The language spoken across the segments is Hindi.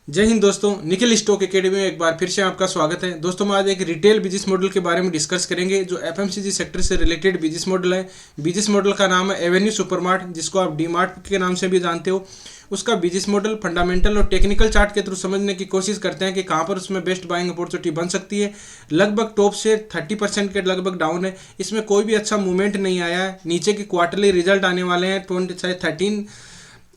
जय हिंद दोस्तों, निखिल स्टॉक एकेडमी में एक बार फिर से आपका स्वागत है। दोस्तों हम आज एक रिटेल बिजनेस मॉडल के बारे में डिस्कस करेंगे जो एफएमसीजी सेक्टर से रिलेटेड बिजनेस मॉडल है। बिजनेस मॉडल का नाम है एवेन्यू सुपरमार्ट, जिसको आप डी मार्ट के नाम से भी जानते हो। उसका बिजनेस मॉडल फंडामेंटल और टेक्निकल चार्ट के थ्रू समझने की कोशिश करते हैं कि कहाँ पर उसमें बेस्ट बाइंग अपॉर्चुनिटी बन सकती है। लगभग टॉप से 30% के लगभग डाउन है, इसमें कोई भी अच्छा मूवमेंट नहीं आया है। नीचे के क्वार्टरली रिजल्ट आने वाले हैं 13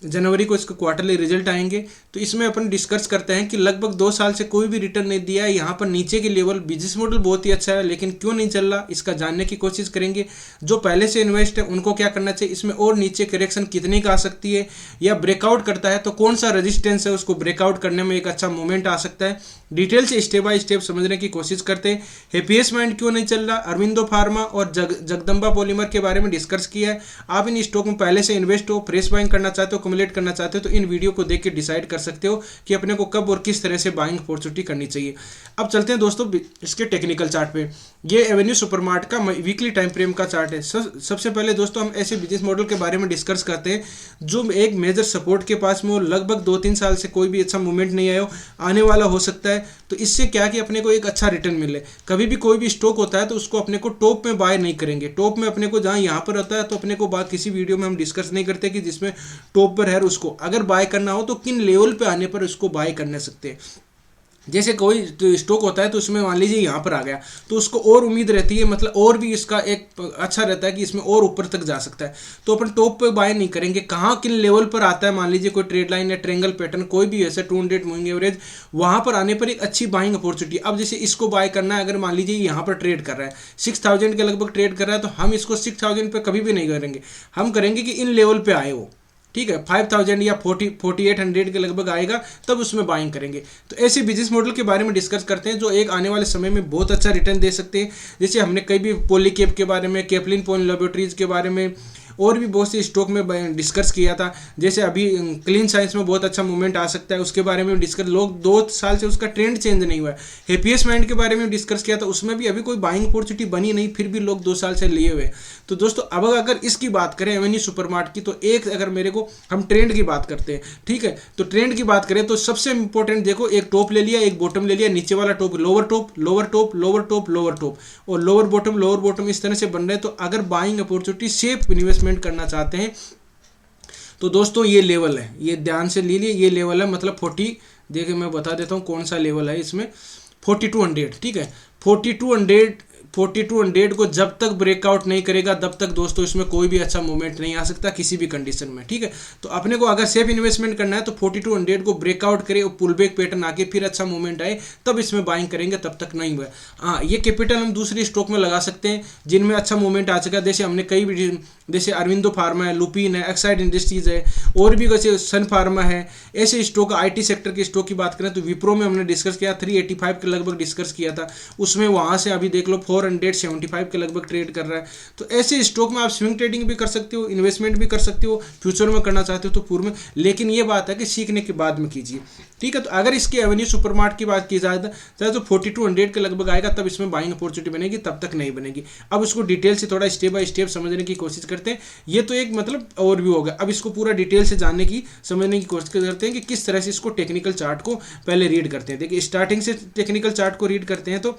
जनवरी को इसके क्वार्टरली रिजल्ट आएंगे। तो इसमें अपन डिस्कस करते हैं कि लगभग 2 साल से कोई भी रिटर्न नहीं दिया है। यहाँ पर नीचे के लेवल बिजनेस मॉडल बहुत ही अच्छा है, लेकिन क्यों नहीं चल रहा इसका जानने की कोशिश करेंगे। जो पहले से इन्वेस्ट है उनको क्या करना चाहिए, इसमें और नीचे करेक्शन कितने का आ सकती है, या ब्रेकआउट करता है तो कौन सा रेजिस्टेंस है उसको ब्रेकआउट करने में एक अच्छा मूवमेंट आ सकता है। डिटेल से स्टेप बाय स्टेप समझने की कोशिश करते हैं। हैप्पीएस्ट माइंड क्यों नहीं चल रहा, अरविंदो फार्मा और जगदम्बा पॉलीमर के बारे में डिस्कस किया है। आप इन स्टॉक में पहले से इन्वेस्ट हो, फ्रेश बाइंग करना चाहते हो, कम्युलेट करना चाहते हो तो इन वीडियो को देख के डिसाइड कर सकते हो कि अपने को कब और किस तरह से बाइंग अपॉर्चुनिटी करनी चाहिए। अब चलते हैं दोस्तों इसके टेक्निकल चार्ट पे। ये एवेन्यू सुपरमार्ट का वीकली टाइम फ्रेम का चार्ट है। सबसे पहले दोस्तों हम ऐसे बिजनेस मॉडल के बारे में डिस्कस करते हैं जो एक मेजर सपोर्ट के पास में हो, लगभग 2-3 साल से कोई भी अच्छा मूवमेंट नहीं आया हो, आने वाला हो सकता है। तो इससे क्या कि अपने को एक अच्छा रिटर्न मिले। कभी भी कोई भी स्टॉक होता है तो उसको अपने को टॉप में बाय नहीं करेंगे। टॉप में अपने को जहाँ यहाँ पर होता है तो अपने को बात किसी वीडियो में हम डिस्कस नहीं करते कि जिसमें टॉप पर है उसको अगर बाय करना हो तो किन लेवल पे आने पर उसको बाय करने सकते हैं। जैसे कोई स्टॉक होता है तो उसमें मान लीजिए यहाँ पर आ गया तो उसको और उम्मीद रहती है, मतलब और भी इसका एक अच्छा रहता है कि इसमें और ऊपर तक जा सकता है। तो अपन टॉप पे बाय नहीं करेंगे। कहाँ किन लेवल पर आता है, मान लीजिए कोई ट्रेड लाइन या ट्रेंगल पैटर्न कोई भी ऐसे 200 मूविंग एवरेज, वहाँ पर आने पर एक अच्छी बाइंग अपॉर्चुनिटी। अब जैसे इसको बाय करना है, अगर मान लीजिए यहाँ पर ट्रेड कर रहा है 6000 के लगभग ट्रेड कर रहा है, तो हम इसको 6000 पे कभी भी नहीं करेंगे। हम करेंगे कि इन लेवल पे आए हो, ठीक है, 5000 या 4800 के लगभग आएगा तब उसमें बाइंग करेंगे। तो ऐसे बिजनेस मॉडल के बारे में डिस्कस करते हैं जो एक आने वाले समय में बहुत अच्छा रिटर्न दे सकते हैं। जैसे हमने कई भी पॉलीकैप के बारे में, कैपलिन पॉइंट लेबोरेटरीज के बारे में और भी बहुत से स्टॉक में डिस्कस किया था। जैसे अभी क्लीन साइंस में बहुत अच्छा मूवमेंट आ सकता है, उसके बारे में डिस्कस, लोग 2 साल से उसका ट्रेंड चेंज नहीं हुआ है। हैप्पीएस्ट माइंड के बारे में डिस्कस किया था, उसमें भी अभी कोई बाइंग अपॉर्चुनिटी बनी नहीं, फिर भी लोग 2 साल से लिए हुए। तो दोस्तों अब अगर इसकी बात करें एवेन्यू सुपरमार्ट की, तो एक अगर मेरे को हम ट्रेंड की बात करते हैं, ठीक है, तो ट्रेंड की बात करें तो सबसे इंपॉर्टेंट देखो, एक टॉप ले लिया, एक बॉटम ले लिया, नीचे वाला top, lower top, lower top, lower top, lower top और लोअर बॉटम इस तरह से बन रहे हैं। तो अगर बाइंग अपॉर्चुनिटी सेफ इन्वेस्टमेंट करना चाहते हैं तो दोस्तों ये लेवल है, ये ध्यान से ले लिए, ये लेवल है, मतलब 40, देखिए मैं बता देता हूँ कौन सा लेवल है इसमें, 4200, ठीक है। 4200 को जब तक ब्रेकआउट नहीं करेगा तब तक दोस्तों इसमें कोई भी अच्छा मूवमेंट नहीं आ सकता किसी भी कंडीशन में, ठीक है। तो अपने को अगर सेफ इन्वेस्टमेंट करना है तो 4200 को ब्रेकआउट करे और पुल बैक पैटर्न आके फिर अच्छा मूवमेंट आए तब इसमें बाइंग करेंगे, तब तक नहीं हुआ। हाँ, ये कैपिटल हम दूसरी स्टॉक में लगा सकते हैं जिनमें अच्छा मूवमेंट आ सका। जैसे हमने कई भी, जैसे अरविंदो फार्मा है, लुपिन है, एक्साइड इंडस्ट्रीज है, और भी जैसे सन फार्मा है, ऐसे स्टॉक, आईटी सेक्टर के स्टॉक की बात करें तो विप्रो में हमने डिस्कस किया 385 के लगभग डिस्कस किया था, उसमें वहाँ से अभी देख लो 475 के लगभग ट्रेड कर रहा है। तो ऐसे स्टॉक में आप स्विंग ट्रेडिंग भी कर सकते हो, इन्वेस्टमेंट भी कर सकते हो, फ्यूचर में करना चाहते हो तो पूर्व में, लेकिन ये बात है कि सीखने के बाद में कीजिए, ठीक है। तो अगर इसके एवेन्यू सुपरमार्ट की बात की जाए तो 4200 के लगभग आएगा तब इसमें बाइंग अपॉर्चुनिटी बनेगी, तब तक नहीं बनेगी। अब इसको डिटेल से थोड़ा स्टेप बाय स्टेप समझने की कोशिश करते हैं। ये तो एक मतलब ओवरव्यू होगा, अब इसको पूरा डिटेल से जानने की, समझने की कोशिश करते हैं कि किस तरह से इसको टेक्निकल चार्ट को पहले रीड करते हैं। देखिए स्टार्टिंग से टेक्निकल चार्ट को रीड करते हैं तो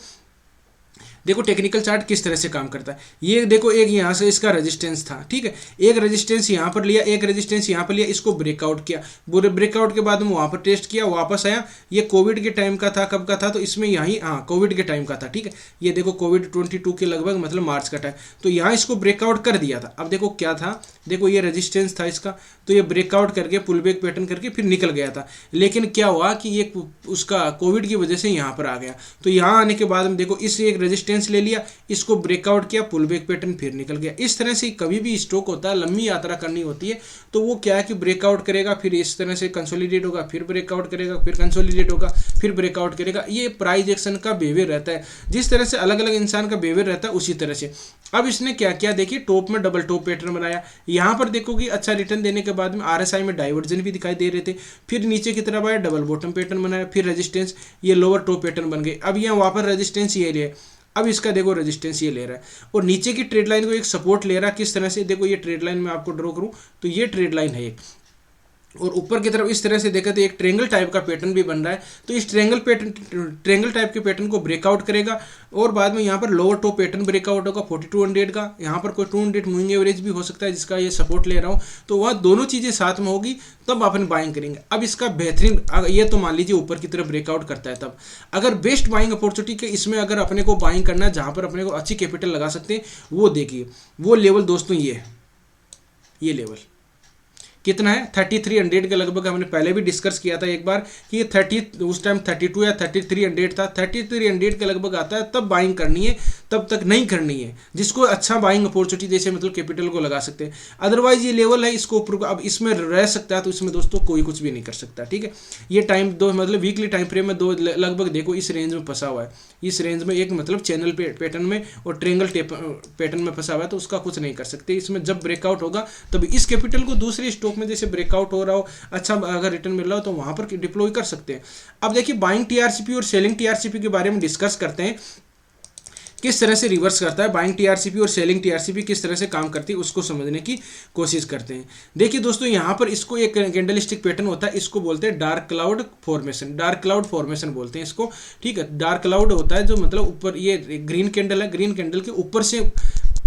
देखो टेक्निकल चार्ट किस तरह से काम करता है। ये देखो एक यहाँ से इसका रेजिस्टेंस था, ठीक है, एक रेजिस्टेंस यहाँ पर लिया, एक रेजिस्टेंस यहाँ पर लिया, इसको ब्रेकआउट किया, ब्रेकआउट के बाद में वहाँ पर टेस्ट किया, वापस आया। ये कोविड के टाइम का था, कब का था, तो इसमें यहीं, हाँ कोविड के टाइम का था, ठीक है। ये देखो कोविड 22 के लगभग, मतलब मार्च का टाइम, तो यहाँ इसको ब्रेकआउट कर दिया था। अब देखो क्या था, देखो ये रेजिस्टेंस था इसका, तो ये ब्रेकआउट करके पुल बैक पैटर्न करके फिर निकल गया था। लेकिन क्या हुआ कि ये उसका कोविड की वजह से यहाँ पर आ गया। तो यहाँ आने के बाद में देखो इस एक रेजिस्टेंस ले लिया, इसको ब्रेकआउट किया, पुल बैक पैटर्न फिर निकल गया। इस तरह से कभी भी स्टॉक होता है, लंबी यात्रा करनी होती है तो वो क्या है कि ब्रेकआउट करेगा, फिर इस तरह से कंसोलिडेट होगा, फिर ब्रेकआउट करेगा, फिर कंसोलिडेट होगा, फिर ब्रेकआउट करेगा। ये प्राइस एक्शन का बिहेवियर रहता है, जिस तरह से अलग अलग इंसान का बिहेवियर रहता है उसी तरह से। अब इसने क्या किया, देखिए टॉप में डबल टॉप पैटर्न बनाया, यहाँ पर देखो कि अच्छा रिटर्न देने के बाद में आरएसआई में डाइवर्जन भी दिखाई दे रहे थे, फिर नीचे की तरफ आया, डबल बॉटम पैटर्न बनाया, फिर रेजिस्टेंस, ये लोअर टॉप पैटर्न बन गए। अब यहाँ वापस रेजिस्टेंस ये ले, अब इसका देखो रेजिस्टेंस ये ले रहा है और नीचे की ट्रेड लाइन को एक सपोर्ट ले रहा है। किस तरह से, देखो ये ट्रेड लाइन में आपको ड्रॉ करूँ तो ये ट्रेड लाइन है एक, और ऊपर की तरफ इस तरह से देखा तो एक ट्रेंगल टाइप का पैटर्न भी बन रहा है। तो इस ट्रेंगल टाइप के पैटर्न को ब्रेकआउट करेगा और बाद में यहाँ पर लोअर टॉप पैटर्न ब्रेकआउट होगा 4200 का। यहाँ पर कोई 200 मूविंग एवरेज भी हो सकता है जिसका ये सपोर्ट ले रहा हूँ। तो वह दोनों चीज़ें साथ में होगी तब अपन बाइंग करेंगे। अब इसका बेहतरीन ये तो मान लीजिए ऊपर की तरफ ब्रेकआउट करता है, तब अगर बेस्ट बाइंग अपॉर्चुनिटी के इसमें अगर अपने को बाइंग करना है जहाँ पर अपने को अच्छी कैपिटल लगा सकते हैं, वो देखिए वो लेवल दोस्तों ये है। ये लेवल कितना है 3300 के लगभग। हमने पहले भी डिस्कस किया था एक बार कि ये 30 उस टाइम 32 या 3300 था। 3300 के लगभग आता है तब बाइंग करनी है, तब तक नहीं करनी है। जिसको अच्छा बाइंग अपॉर्चुनिटी जैसे मतलब कैपिटल को लगा सकते हैं। अदरवाइज ये लेवल है, इसको ऊपर अब इसमें रह सकता है तो इसमें दोस्तों कोई कुछ भी नहीं कर सकता। ठीक है, ये टाइम दो मतलब वीकली टाइम फ्रेम में दो लगभग देखो इस रेंज में फंसा हुआ है। इस रेंज में एक मतलब चैनल पैटर्न में और ट्रेंगल पैटर्न में फंसा हुआ है, तो उसका कुछ नहीं कर सकते। इसमें जब ब्रेकआउट होगा तब इस कैपिटल को दूसरे स्टॉक में जैसे ब्रेकआउट हो रहा हो, अच्छा अगर रिटर्न मिल रहा हो तो वहां पर डिप्लॉय कर सकते हैं। अब देखिए बाइंग टीआरसीपी और सेलिंग टीआरसीपी के बारे में डिस्कस करते हैं, किस तरह से रिवर्स करता है बाइंग टीआरसीपी और सेलिंग टीआरसीपी किस तरह से काम करती है उसको समझने की कोशिश करते हैं। देखिए दोस्तों यहाँ पर इसको एक कैंडलस्टिक पैटर्न होता है, इसको बोलते हैं dark cloud formation. Dark cloud formation बोलते हैं इसको। ठीक है, डार्क क्लाउड होता है जो मतलब ऊपर ये ग्रीन कैंडल है, ग्रीन कैंडल के ऊपर से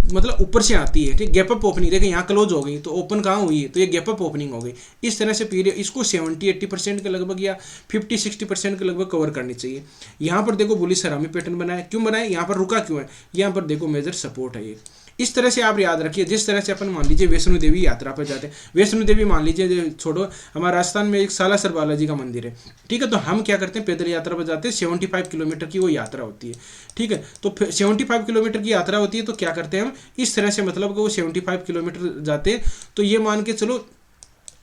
मतलब ऊपर से आती है। ठीक, गैप अप ओपनिंग देखिए यहाँ क्लोज हो गई तो ओपन कहाँ हुई है, तो ये गैप अप ओपनिंग हो गई। इस तरह से पीरियड इसको 70-80% के लगभग या 50-60% के लगभग कवर करनी चाहिए। यहाँ पर देखो बुलिश हरामी पैटर्न बनाया, क्यों बनाया, यहाँ पर रुका क्यों है, यहाँ पर देखो मेजर सपोर्ट है ये। इस तरह से आप याद रखिए, जिस तरह से अपन मान लीजिए वैष्णो देवी यात्रा पर जाते हैं, वैष्णो देवी मान लीजिए छोड़ो, हमारे राजस्थान में एक सालासर बालाजी का मंदिर है। ठीक है, तो हम क्या करते हैं पैदल यात्रा पर जाते हैं, 75 किलोमीटर की वो यात्रा होती है। ठीक है, तो 75 किलोमीटर की यात्रा होती है तो क्या करते हैं हम इस तरह से मतलब कि वो 75 किलोमीटर जाते हैं। तो ये मान के चलो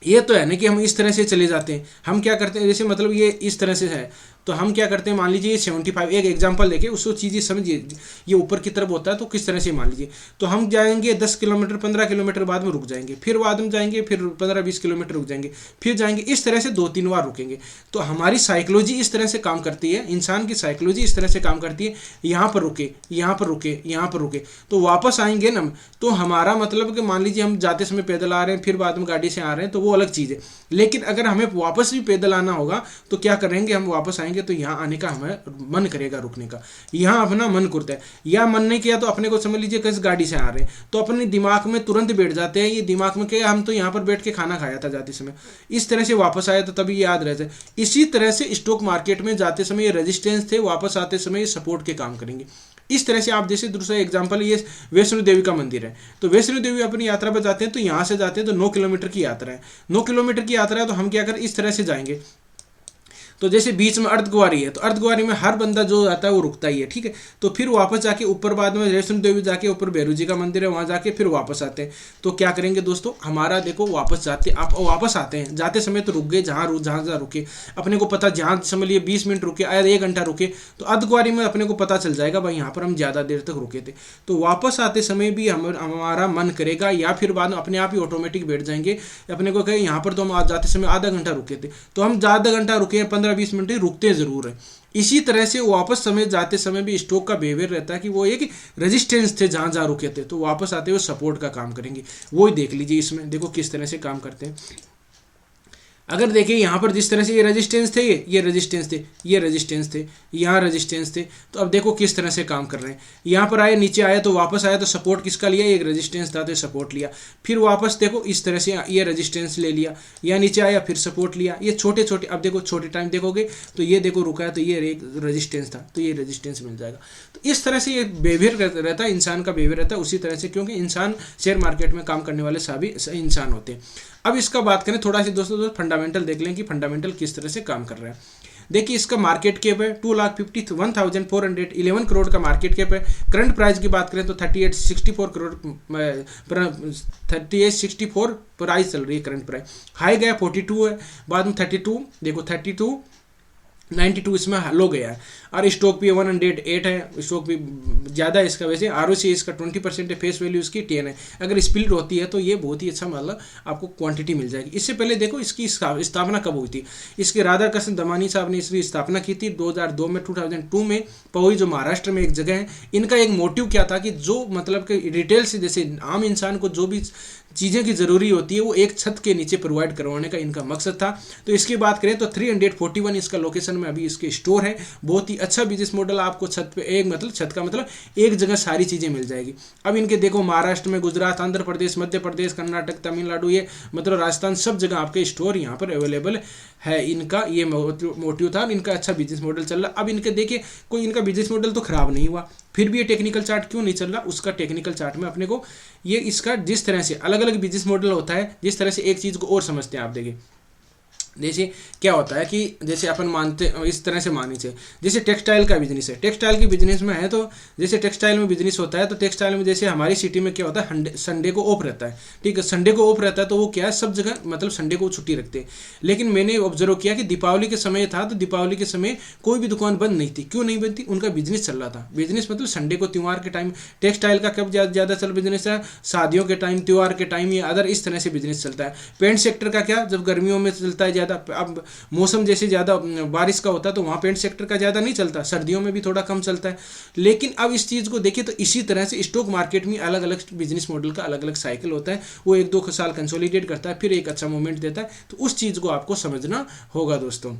ये तो है ना कि हम इस तरह से चले जाते हैं। हम क्या करते हैं जैसे मतलब ये इस तरह से है तो हम क्या करते हैं मान लीजिए 75 एक एग्जांपल लेके उसको चीज़ें समझिए, ये ऊपर की तरफ होता है तो किस तरह से मान लीजिए तो हम जाएंगे 10 किलोमीटर 15 किलोमीटर बाद में रुक जाएंगे, फिर बाद में जाएंगे, फिर 15-20 किलोमीटर रुक जाएंगे, फिर जाएंगे, इस तरह से 2-3 बार रुकेंगे। तो हमारी साइकोलॉजी इस तरह से काम करती है, इंसान की साइकोलॉजी इस तरह से काम करती है, यहाँ पर रुके, यहाँ पर रुके, यहाँ पर रुके, तो वापस आएंगे ना। तो हमारा मतलब कि मान लीजिए हम जाते समय पैदल आ रहे हैं फिर बाद में गाड़ी से आ रहे हैं तो वो अलग चीज़ है। लेकिन अगर हमें वापस भी पैदल आना होगा तो क्या करेंगे, हम वापस आएंगे तो यहाँ आने का हमें मन करेगा रुकने का, यहाँ अपना मन करता है। या मन नहीं किया तो अपने को समझ लीजिए किस गाड़ी से आ रहे हैं तो अपने दिमाग में तुरंत बैठ जाते हैं, ये दिमाग में क्या हम तो यहाँ पर बैठ के खाना खाया था जाते समय, इस तरह से वापस आया तो तभी याद रहता है। इसी तरह से स्टॉक मार्केट में जाते समय ये रेजिस्टेंस थे, वापस आते समय ये सपोर्ट के काम करेंगे। इस तरह से आप जैसे दूसरा एग्जांपल ये वैष्णो देवी का मंदिर है, तो वैष्णो देवी अपनी यात्रा पर जाते हैं तो यहाँ से जाते हैं तो 9 किलोमीटर की यात्रा है, 9 किलोमीटर की यात्रा है तो हम क्या करें इस तरह से जाएंगे। तो जैसे बीच में अर्धकुंवारी है तो अर्धकुंवारी में हर बंदा जो आता है वो रुकता ही है। ठीक है, तो फिर वापस जाके ऊपर बाद में वैष्णो देवी जाके ऊपर भैरू जी का मंदिर है वहाँ जाके फिर वापस आते हैं। तो क्या करेंगे दोस्तों, हमारा देखो वापस जाते आप वापस आते हैं, जाते समय तो रुक गए जहाँ जहाँ रुके, अपने को पता जहाँ समझ लिए 20 मिनट रुके आया 1 घंटा रुके तो अर्धकुंवारी में अपने को पता चल जाएगा भाई यहाँ पर हम ज़्यादा देर तक रुके थे। तो वापस आते समय भी हमारा मन करेगा या फिर बाद में अपने आप ही ऑटोमेटिक बैठ जाएंगे, अपने को कहे यहाँ पर तो हम जाते समय आधा घंटा रुके थे तो हम ज़्यादा घंटा रुके 15-20 मिनट रुकते जरूर है। इसी तरह से वापस समय जाते समय भी स्टॉक का बिहेवियर रहता है कि वो एक रेजिस्टेंस थे जहाँ जहाँ रुके थे तो वापस आते हुए सपोर्ट का काम करेंगे। वो ही देख लीजिए इसमें देखो किस तरह से काम करते हैं। अगर देखिए यहाँ पर जिस तरह से ये रेजिस्टेंस थे, ये रेजिस्टेंस थे, ये रेजिस्टेंस थे, यहाँ रेजिस्टेंस थे, तो अब देखो किस तरह से काम कर रहे हैं। यहाँ पर आए नीचे आया तो वापस आया तो सपोर्ट किसका लिया, एक रेजिस्टेंस था तो सपोर्ट लिया, फिर वापस देखो इस तरह से ये रेजिस्टेंस ले लिया, या नीचे आया फिर सपोर्ट लिया। ये छोटे छोटे अब देखो छोटे टाइम देखोगे तो ये देखो रुका है तो ये एक रेजिस्टेंस था तो ये रेजिस्टेंस मिल जाएगा। तो इस तरह से ये बिहेवियर रहता है, इंसान का बिहेवियर रहता है उसी तरह से, क्योंकि इंसान शेयर मार्केट में काम करने वाले सभी इंसान होते हैं। अब इसका बात करें थोड़ा सा दोस्तों फंडामेंटल देख लें कि फंडामेंटल किस तरह से काम कर रहा है। देखिए इसका मार्केट कैप है 2,51,411 करोड़ का मार्केट कैप है। करंट प्राइस की बात करें तो 3864 करोड़ 3864 प्राइस चल रही है करंट प्राइस। हाई गया 42 है, बाद में 32 देखो 3292 इसमें लो गया है और स्टॉक भी 108 है, स्टॉक भी ज़्यादा है इसका। वैसे आरओसी इसका 20% है, फेस वैल्यू इसकी 10 है। अगर स्प्लिट होती है तो ये बहुत ही अच्छा मतलब आपको क्वांटिटी मिल जाएगी। इससे पहले देखो इसकी स्थापना कब हुई थी, इसके राधा कृष्ण दमानी साहब ने इसकी स्थापना की थी 2002 में 2002 में पवई जो महाराष्ट्र में एक जगह है। इनका एक मोटिव क्या था कि जो मतलब कि रिटेल से जैसे आम इंसान को जो भी चीज़ें की ज़रूरी होती है वो एक छत के नीचे प्रोवाइड करवाने का इनका मकसद था। तो इसकी बात करें तो 341 इसका लोकेशन में अभी इसके स्टोर है। बहुत ही अच्छा बिजनेस मॉडल, आपको छत पे एक मतलब छत का मतलब एक जगह सारी चीज़ें मिल जाएगी। अब इनके देखो महाराष्ट्र में, गुजरात, आंध्र प्रदेश, मध्य प्रदेश, कर्नाटक, तमिलनाडु, ये मतलब राजस्थान, सब जगह आपके स्टोर यहाँ पर अवेलेबल है। इनका ये मोटिव था, इनका अच्छा बिजनेस मॉडल चल रहा। अब इनके देखिए कोई इनका बिजनेस मॉडल तो खराब नहीं हुआ, फिर भी ये टेक्निकल चार्ट क्यों नहीं चल रहा, उसका टेक्निकल चार्ट में अपने को ये इसका जिस तरह से अलग अलग बिजनेस मॉडल होता है, जिस तरह से एक चीज़ को और समझते हैं आप देखिए। जैसे क्या होता है कि जैसे अपन मानते इस तरह से मानी चाहिए, जैसे टेक्सटाइल का बिजनेस है, टेक्सटाइल की बिजनेस में है तो जैसे टेक्सटाइल में बिजनेस होता है तो टेक्सटाइल में जैसे हमारी सिटी में क्या होता है, संडे को ऑफ रहता है, ठीक है, संडे को ऑफ रहता है तो वो क्या है सब जगह मतलब संडे को छुट्टी रखते हैं। लेकिन मैंने ऑब्जर्व किया कि दीपावली के समय था तो दीपावली के समय कोई भी दुकान बंद नहीं थी। क्यों नहीं बंद थी? उनका बिजनेस चल रहा था। बिजनेस मतलब संडे को, त्यौहार के टाइम, टेक्सटाइल का कब ज़्यादा चल बिजनेस है, शादियों के टाइम, त्यौहार के टाइम, या अदर इस तरह से बिजनेस चलता है। पेंट सेक्टर का क्या, जब गर्मियों में चलता है ज़्यादा, अब मौसम जैसे ज़्यादा बारिश का होता है तो वहाँ पेंट सेक्टर का ज़्यादा नहीं चलता, सर्दियों में भी थोड़ा कम चलता है। लेकिन अब इस चीज़ को देखिए तो इसी तरह से स्टॉक मार्केट में अलग अलग बिजनेस मॉडल का अलग अलग साइकिल होता है, वो 1-2 साल कंसोलिडेट करता है, फिर एक अच्छा मोमेंट देता है। तो उस चीज़ को आपको समझना होगा दोस्तों।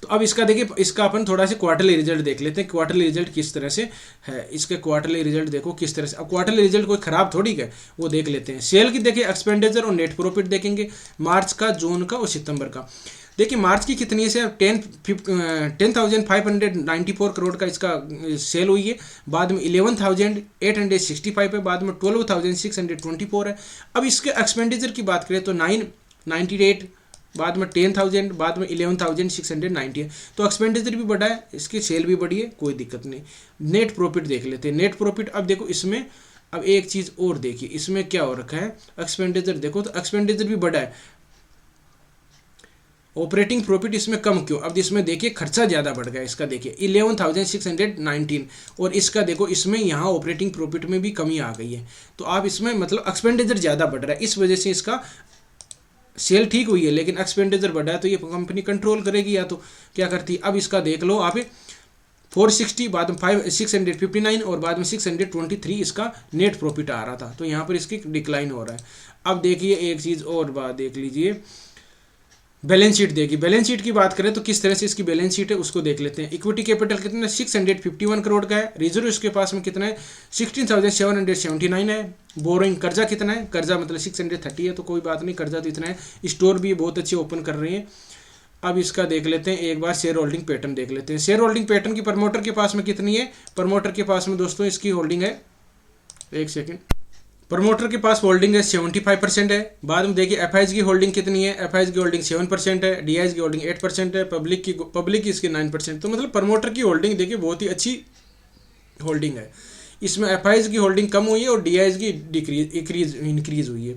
तो अब इसका देखिए, इसका अपन थोड़ा सा क्वार्टरली रिजल्ट देख लेते हैं, क्वार्टरली रिजल्ट किस तरह से है। इसके क्वार्टरली रिजल्ट देखो किस तरह से। अब क्वार्टरली रिजल्ट कोई खराब थोड़ी है, वो देख लेते हैं। सेल की देखिए, एक्सपेंडिचर और नेट प्रॉफिट देखेंगे, मार्च का, जून का और सितंबर का। देखिए मार्च की कितनी है, 10,594 करोड़ का इसका सेल हुई है, बाद में 11,865 है, बाद में 12,624 है। अब इसके एक्सपेंडिचर की बात करें तो 998, बाद में 10,000, बाद में 11,690 है। तो एक्सपेंडिचर भी बढ़ा है, इसकी सेल भी बढ़ी है, कोई दिक्कत नहीं। नेट प्रॉफिट देख लेते हैं। नेट प्रॉफिट अब देखो इसमें, अब एक चीज़ और देखिए इसमें क्या हो रखा है, एक्सपेंडिचर देखो तो एक्सपेंडिचर भी बढ़ा है, ऑपरेटिंग प्रॉफिट इसमें कम क्यों? अब इसमें देखिए खर्चा ज़्यादा बढ़ गया इसका, देखिए 11,619, और इसका देखो इसमें यहाँ ऑपरेटिंग प्रॉफिट में भी कमी आ गई है। तो आप इसमें मतलब एक्सपेंडिचर ज़्यादा बढ़ रहा है, इस वजह से इसका सेल ठीक हुई है लेकिन एक्सपेंडिचर बढ़ा है। तो ये कंपनी कंट्रोल करेगी या तो क्या करती है। अब इसका देख लो आप, 460, बाद में 659 और बाद में 623 इसका नेट प्रॉफिट आ रहा था, तो यहाँ पर इसकी डिक्लाइन हो रहा है। अब देखिए एक चीज़ और बात देख लीजिए, बैलेंस शीट देखिए। बैलेंस शीट की बात करें तो किस तरह से इसकी बैलेंस शीट है उसको देख लेते हैं। इक्विटी कैपिटल कितना, 651 करोड़ का है। रिजर्व इसके पास में कितना है, 16,779 है। बोरोइंग, कर्जा कितना है, कर्जा मतलब 630 है, तो कोई बात नहीं, कर्जा तो इतना है। स्टोर भी बहुत अच्छे ओपन कर रहे हैं। अब इसका देख लेते हैं एक बार, शेयर होल्डिंग पैटर्न देख लेते हैं। शेयर होल्डिंग पैटर्न की प्रमोटर के पास में कितनी है, प्रमोटर के पास में दोस्तों इसकी होल्डिंग है, एक सेकेंड, प्रमोटर के पास होल्डिंग है 75% है। बाद में देखिए एफआईज की होल्डिंग कितनी है, एफआईज की होल्डिंग 7% है, डीआईज की होल्डिंग 8% है, पब्लिक की इसकी 9%। तो मतलब प्रमोटर की होल्डिंग देखिए बहुत ही अच्छी होल्डिंग है। इसमें एफआईज की होल्डिंग कम हुई है और डीआईज की इंक्रीज हुई है।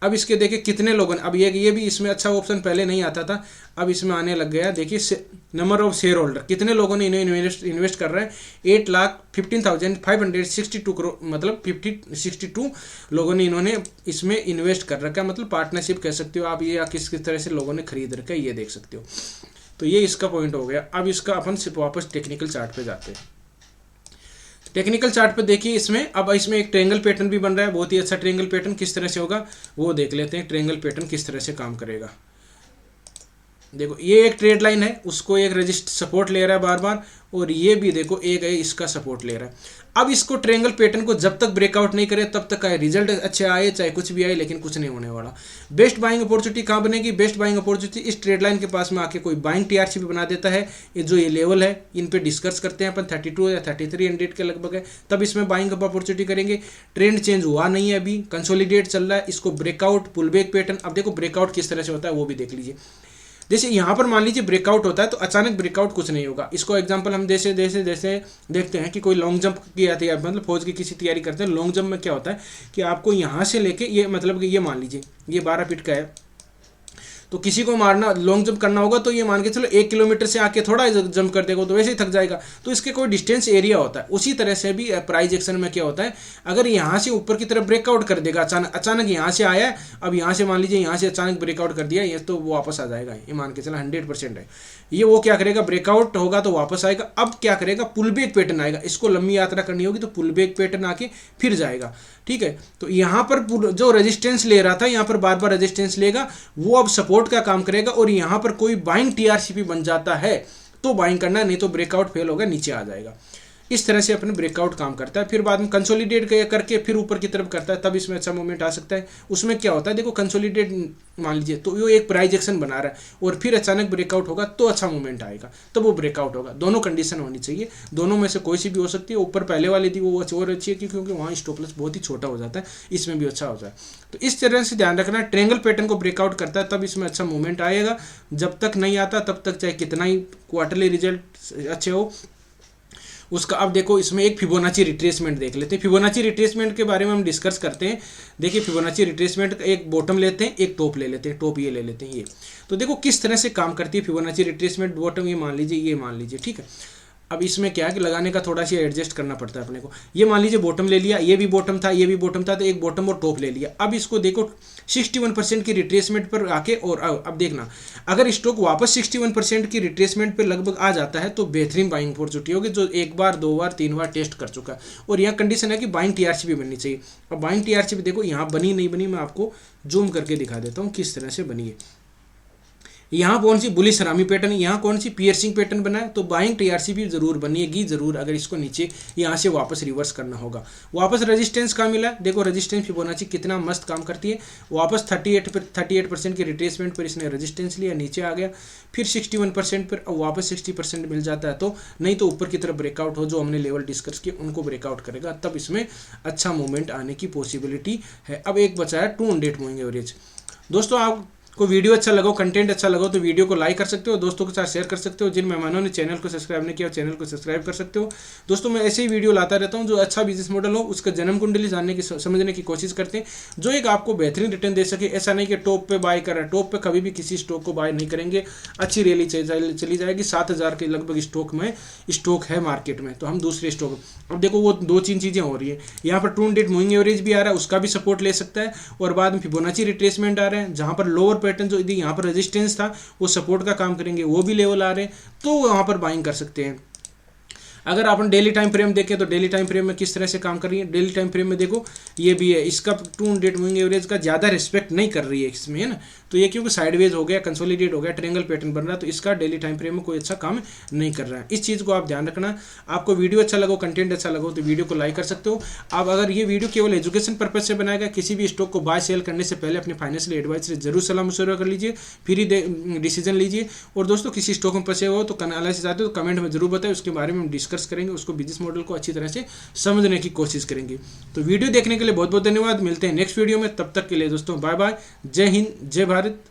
अब इसके देखिए कितने लोगों ने, अब ये भी इसमें अच्छा ऑप्शन पहले नहीं आता था, अब इसमें आने लग गया। देखिए नंबर ऑफ शेयर होल्डर, कितने लोगों ने इन्हें इन्वेस्ट कर रहे हैं, 8,15,562 करोड़, मतलब 62 लोगों ने इन्होंने इसमें इन्वेस्ट कर रखा है, मतलब पार्टनरशिप कह सकते हो आप ये, या किस तरह से लोगों ने खरीद रखा है ये देख सकते हो। तो ये इसका पॉइंट हो गया। अब इसका अपन वापस टेक्निकल चार्ट पे जाते हैं। टेक्निकल चार्ट पे देखिए इसमें, अब इसमें एक ट्रायंगल पैटर्न भी बन रहा है, बहुत ही अच्छा ट्रायंगल पैटर्न। किस तरह से होगा वो देख लेते हैं, ट्रायंगल पैटर्न किस तरह से काम करेगा। देखो ये एक ट्रेड लाइन है, उसको एक रजिस्ट सपोर्ट ले रहा है बार बार, और ये भी देखो एक है इसका सपोर्ट ले रहा है। अब इसको ट्रायंगल पैटर्न को जब तक ब्रेकआउट नहीं करे तब तक रिजल्ट अच्छे आए चाहे कुछ भी आए, लेकिन कुछ नहीं होने वाला। बेस्ट बाइंग अपॉर्चुनिटी कहाँ बनेगी, बेस्ट बाइंग अपॉर्चुनिटी इस ट्रेड लाइन के पास में आके कोई बाइंग टीआरसी भी बना देता है। ये जो ये लेवल है इन पे डिस्कस करते हैं अपन, 32 या 3300 के लगभग है, तब इसमें बाइंग अपॉर्चुनिटी करेंगे। ट्रेंड चेंज हुआ नहीं है, अभी कंसोलिडेट चल रहा है। इसको ब्रेकआउट, पुल बैक पैटर्न, अब देखो ब्रेकआउट किस तरह से होता है वो भी देख लीजिए। जैसे यहाँ पर मान लीजिए ब्रेकआउट होता है तो अचानक ब्रेकआउट कुछ नहीं होगा। इसको एग्जांपल हम जैसे देखते हैं कि कोई लॉन्ग जंप की आती है, मतलब फौज की किसी तैयारी करते हैं। लॉन्ग जंप में क्या होता है कि आपको यहाँ से लेके ये, मतलब कि ये मान लीजिए ये 12 फीट का है, तो किसी को मारना, लॉन्ग जंप करना होगा तो ये मान के चलो 1 किलोमीटर से आके थोड़ा जंप कर देगा तो वैसे ही थक जाएगा। तो इसके कोई डिस्टेंस एरिया होता है। उसी तरह से भी प्राइस एक्शन में क्या होता है, अगर यहाँ से ऊपर की तरफ ब्रेकआउट कर देगा, अचानक यहाँ से आया है, अब यहाँ से मान लीजिए यहाँ से अचानक ब्रेकआउट कर दिया, ये तो वो वापस आ जाएगा, ये मान के चला 100% है ये। वो क्या करेगा, ब्रेकआउट होगा तो वापस आएगा। अब क्या करेगा, पुल बैक पैटर्न आएगा। इसको लंबी यात्रा करनी होगी तो पुल बैक पैटर्न आके फिर जाएगा, ठीक है। तो यहाँ पर जो रेजिस्टेंस ले रहा था, यहाँ पर बार बार रेजिस्टेंस लेगा, वो अब सपोर्ट का काम करेगा, और यहाँ पर कोई बाइंग टीआरसीपी बन जाता है तो बाइंग करना, नहीं तो ब्रेकआउट फेल होगा, नीचे आ जाएगा। इस तरह से अपने ब्रेकआउट काम करता है। फिर बाद में कंसोलिडेट करके फिर ऊपर की तरफ करता है, तब इसमें अच्छा मूवमेंट आ सकता है। उसमें क्या होता है, देखो कंसोलिडेट मान लीजिए तो वो एक प्राइस एक्शन बना रहा है, और फिर अचानक ब्रेकआउट होगा तो अच्छा मूवमेंट आएगा, तब वो ब्रेकआउट होगा। दोनों कंडीशन होनी चाहिए, दोनों में से कोई सी भी हो सकती है। ऊपर पहले वाली थी वो और अच्छी है, क्योंकि वहाँ स्टॉप लॉस बहुत ही छोटा हो जाता है, इसमें भी अच्छा हो जाए। तो इस तरह से ध्यान रखना, ट्रायंगल पैटर्न को ब्रेकआउट करता है तब इसमें अच्छा मूवमेंट आएगा। जब तक नहीं आता तब तक चाहे कितना ही क्वार्टरली रिजल्ट अच्छे हो उसका। अब देखो इसमें एक फिबोनाची रिट्रेसमेंट देख लेते हैं। फिबोनाची रिट्रेसमेंट के बारे में हम डिस्कस करते हैं। देखिए फिबोनाची रिट्रेसमेंट का एक बॉटम लेते हैं, एक टॉप ले लेते हैं, टॉप ये ले लेते हैं ये। तो देखो किस तरह से काम करती है फिबोनाची रिट्रेसमेंट। बॉटम ये मान लीजिए, ये मान लीजिए, ठीक है। अब इसमें क्या है कि लगाने का थोड़ा सा एडजस्ट करना पड़ता है अपने को। ये मान लीजिए बॉटम ले लिया, ये भी बॉटम था, ये भी बॉटम था, तो एक बॉटम और टॉप ले लिया। अब इसको देखो 61% की रिट्रेसमेंट पर आके, और अब देखना अगर स्टॉक वापस 61% की रिट्रेसमेंट पर लगभग आ जाता है तो बेहतरीन बाइंग अपॉर्चुनिटी होगी, जो एक बार, दो बार, तीन बार टेस्ट कर चुका है। और यहाँ कंडीशन है कि बाइंग टीआरसीपी बननी चाहिए। अब बाइंग टीआरसीपी देखो यहाँ बनी नहीं बनी, मैं आपको जूम करके दिखा देता हूँ किस तरह से बनी है। यहाँ कौन सी बुलिश हरामी पैटर्न, यहाँ कौन सी पियर्सिंग पैटर्न बना है, तो बाइंग टीआरसीपी जरूर बनेगी जरूर, अगर इसको नीचे यहाँ से वापस रिवर्स करना होगा। वापस रेजिस्टेंस कहाँ मिला, देखो रेजिस्टेंस फिबोनाची कितना मस्त काम करती है। वापस 38% की रिट्रेसमेंट पर इसने रेजिस्टेंस लिया, नीचे आ गया, फिर 61% पर वापस 60% मिल जाता है, तो नहीं तो ऊपर की तरफ ब्रेकआउट हो, जो हमने लेवल डिस्कस किए उनको ब्रेकआउट करेगा, तब इसमें अच्छा मूवमेंट आने की पॉसिबिलिटी है। अब एक बचा है 200 मूविंग एवरेज। दोस्तों आप को वीडियो अच्छा लगा, कंटेंट अच्छा लगा तो वीडियो को लाइक कर सकते हो, दोस्तों के साथ शेयर कर सकते हो। जिन मेहमानों ने चैनल को सब्सक्राइब नहीं किया चैनल को सब्सक्राइब कर सकते हो। दोस्तों मैं ऐसे ही वीडियो लाता रहता हूं, जो अच्छा बिजनेस मॉडल हो उसका जन्म कुंडली जानने की समझने की कोशिश करते हैं, जो एक आपको बेहतरीन रिटर्न दे सके। ऐसा नहीं कि टॉप पे बाय कर रहा है, टॉप पे कभी भी किसी स्टॉक को बाय नहीं करेंगे। अच्छी रैली चली जाएगी, 7000 के लगभग स्टॉक है मार्केट में, तो हम दूसरे स्टॉक। अब देखो वो दो तीन चीज़ें हो रही है, यहाँ पर 200 मूविंग एवरेज भी आ रहा है, उसका भी सपोर्ट ले सकता है, और बाद में फिबोनाची रिट्रेसमेंट आ रहे हैं, जहाँ पर लोअर पैटर्न जो यदि यहाँ पर रेजिस्टेंस था वो सपोर्ट का काम करेंगे, वो भी लेवल आ रहे हैं, तो वहाँ पर बाइंग कर सकते हैं। अगर आप डेली टाइम फ्रेम देखें तो डेली टाइम फ्रेम में किस तरह से काम कर रही है, डेली टाइम फ्रेम में देखो ये भी है, इसका 200 मूविंग एवरेज का ज़्यादा रिस्पेक्ट नहीं कर रही है इसमें, है ना। तो ये क्योंकि साइडवेज हो गया, कंसोलिडेट हो गया, ट्रायंगल पैटर्न बन रहा है, तो इसका डेली टाइम फ्रेम में कोई अच्छा काम नहीं कर रहा है। इस चीज़ को आप ध्यान रखना। आपको वीडियो अच्छा लगा, कंटेंट अच्छा लगा तो वीडियो को लाइक कर सकते हो आप। अगर ये वीडियो केवल एजुकेशन पर्पज से बनाएगा, किसी भी स्टॉक को बाय सेल करने से पहले अपने फाइनेंशियल एडवाइस से जरूर सलाह मशवरा कर लीजिए, फिर ही डिसीजन लीजिए। और दोस्तों किसी स्टॉक में फंसे हो तो एनालिसिस चाहते हो तो कमेंट में जरूर बताएं, उसके बारे में हम डिस्कस करेंगे, उसको बिजनेस मॉडल को अच्छी तरह से समझने की कोशिश करेंगे। तो वीडियो देखने के लिए बहुत बहुत धन्यवाद। मिलते हैं नेक्स्ट वीडियो में, तब तक के लिए दोस्तों बाय बाय। जय हिंद, जय भारत,